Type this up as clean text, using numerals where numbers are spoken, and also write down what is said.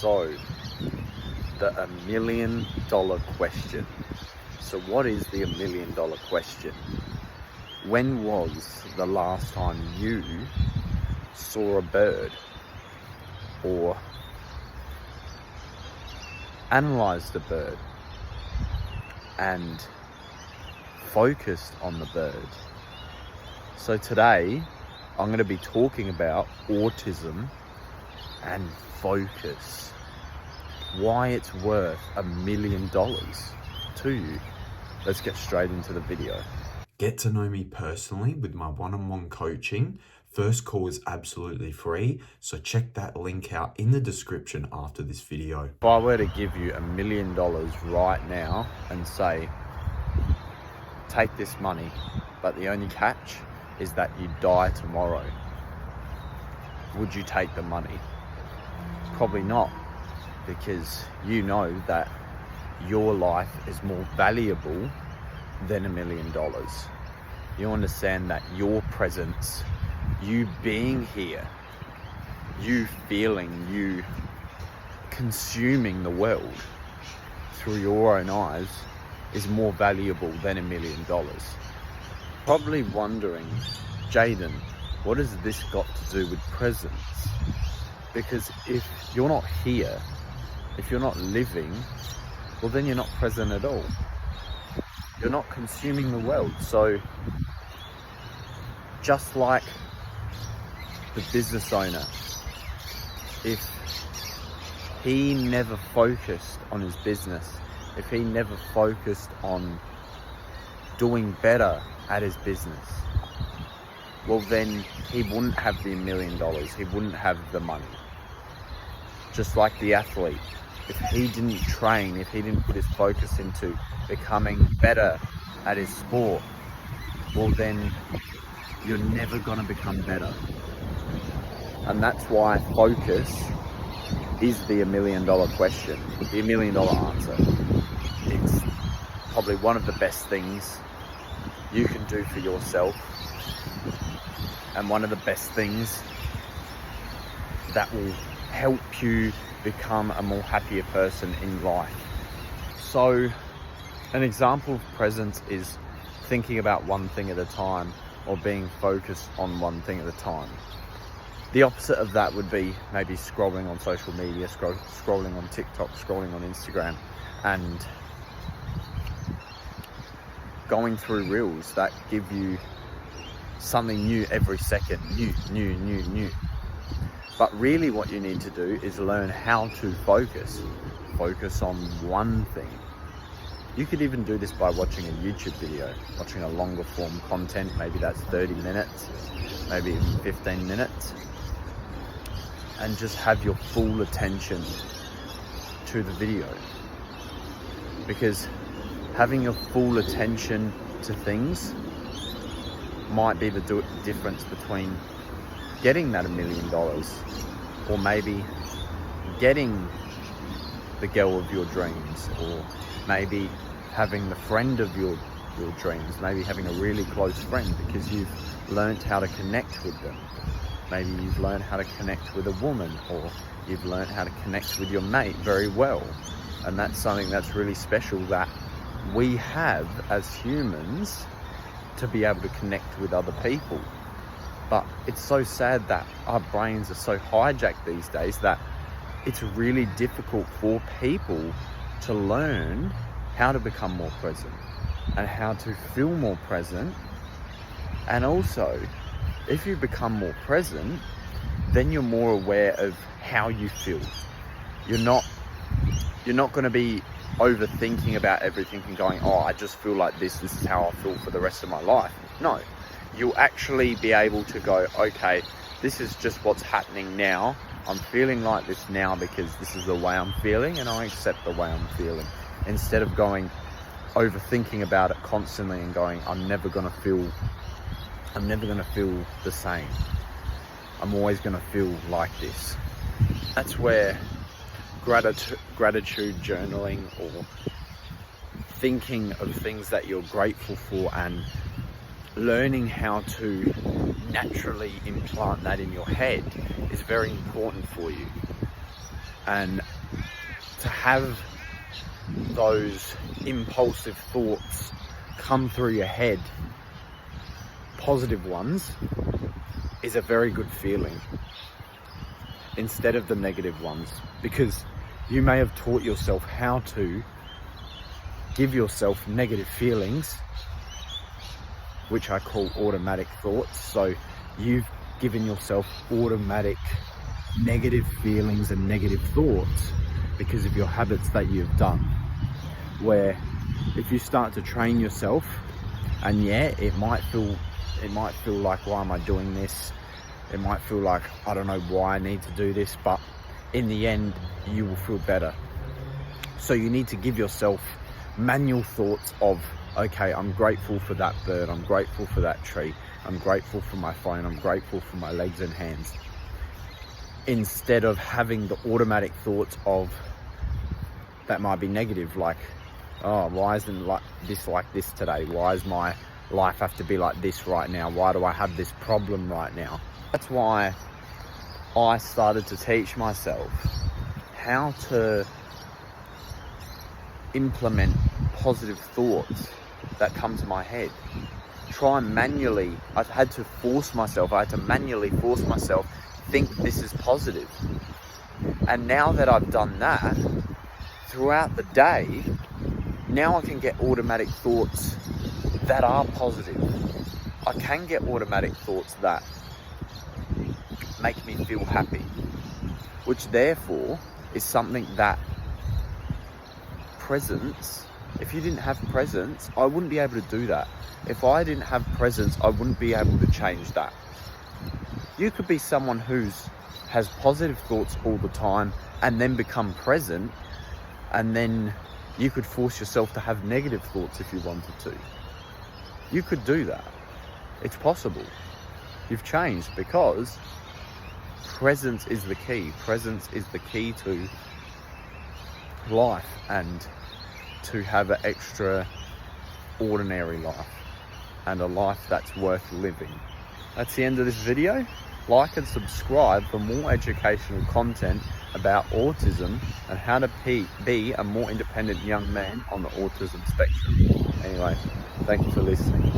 So, the $1 million question. So what is the $1 million question? When was the last time you saw a bird or analyzed a bird and focused on the bird? So today I'm going to be talking about autism and focus. Why it's worth $1 million to you. Let's get straight into the video. Get to know me personally with my one-on-one coaching. First call is absolutely free, so check that link out in the description after this video. If I were to give you $1 million right now and say, take this money, but the only catch is that you die tomorrow, would you take the money? Probably not, because you know that your life is more valuable than $1 million. You understand that your presence, you being here, you feeling, you consuming the world through your own eyes is more valuable than $1 million. Probably wondering, Jaden, what has this got to do with presence? Because if you're not here, if you're not living, well then you're not present at all. You're not consuming the world. So just like the business owner, if he never focused on his business, if he never focused on doing better at his business, well then he wouldn't have the $1 million, he wouldn't have the money. Just like the athlete, if he didn't train, if he didn't put his focus into becoming better at his sport, well then you're never gonna become better. And that's why focus is the $1 million question, the $1 million answer. It's probably one of the best things you can do for yourself, and one of the best things that will help you become a more happier person in life. So an example of presence is thinking about one thing at a time, or being focused on one thing at a time. The opposite of that would be maybe scrolling on social media, scrolling on TikTok, scrolling on Instagram, and going through reels that give you something new every second, new. But really what you need to do is learn how to focus on one thing. You could even do this by watching a YouTube video, watching a longer form content, maybe that's 30 minutes, maybe even 15 minutes, and just have your full attention to the video. Because having your full attention to things might be the difference between getting that $1 million, or maybe getting the girl of your dreams, or maybe having the friend of your dreams, maybe having a really close friend because you've learned how to connect with them. Maybe you've learned how to connect with a woman, or you've learned how to connect with your mate very well. And that's something that's really special that we have as humans, to be able to connect with other people. But it's so sad that our brains are so hijacked these days that it's really difficult for people to learn how to become more present and how to feel more present. And also, if you become more present, then you're more aware of how you feel. You're not going to be overthinking about everything and going, oh, I just feel like this is how I feel for the rest of my life. No, you'll actually be able to go, okay, this is just what's happening now. I'm feeling like this now because this is the way I'm feeling, and I accept the way I'm feeling. Instead of going overthinking about it constantly and going, I'm never gonna feel the same. I'm always gonna feel like this. That's where gratitude journaling, or thinking of things that you're grateful for and learning how to naturally implant that in your head is very important for you. And to have those impulsive thoughts come through your head, positive ones, is a very good feeling instead of the negative ones, because you may have taught yourself how to give yourself negative feelings, which I call automatic thoughts. So you've given yourself automatic negative feelings and negative thoughts because of your habits that you've done. Where if you start to train yourself, and yeah, it might feel like, why am I doing this? It might feel like, I don't know why I need to do this, but in the end, you will feel better. So you need to give yourself manual thoughts of, okay, I'm grateful for that bird, I'm grateful for that tree, I'm grateful for my phone, I'm grateful for my legs and hands. Instead of having the automatic thoughts of, that might be negative, like, oh, why isn't like this today? Why does my life have to be like this right now? Why do I have this problem right now? That's why I started to teach myself how to implement positive thoughts that come to my head. I had to manually force myself think this is positive. And now that I've done that, throughout the day, now I can get automatic thoughts that are positive. I can get automatic thoughts that make me feel happy, which therefore is something that presence, if you didn't have presence, I wouldn't be able to do that. If I didn't have presence, I wouldn't be able to change that. You could be someone has positive thoughts all the time and then become present, and then you could force yourself to have negative thoughts if you wanted to. You could do that. It's possible. You've changed because presence is the key. Presence is the key to life and to have an extraordinary life and a life that's worth living. That's the end of this video. Like and subscribe for more educational content about autism and how to be a more independent young man on the autism spectrum. Anyway, thank you for listening.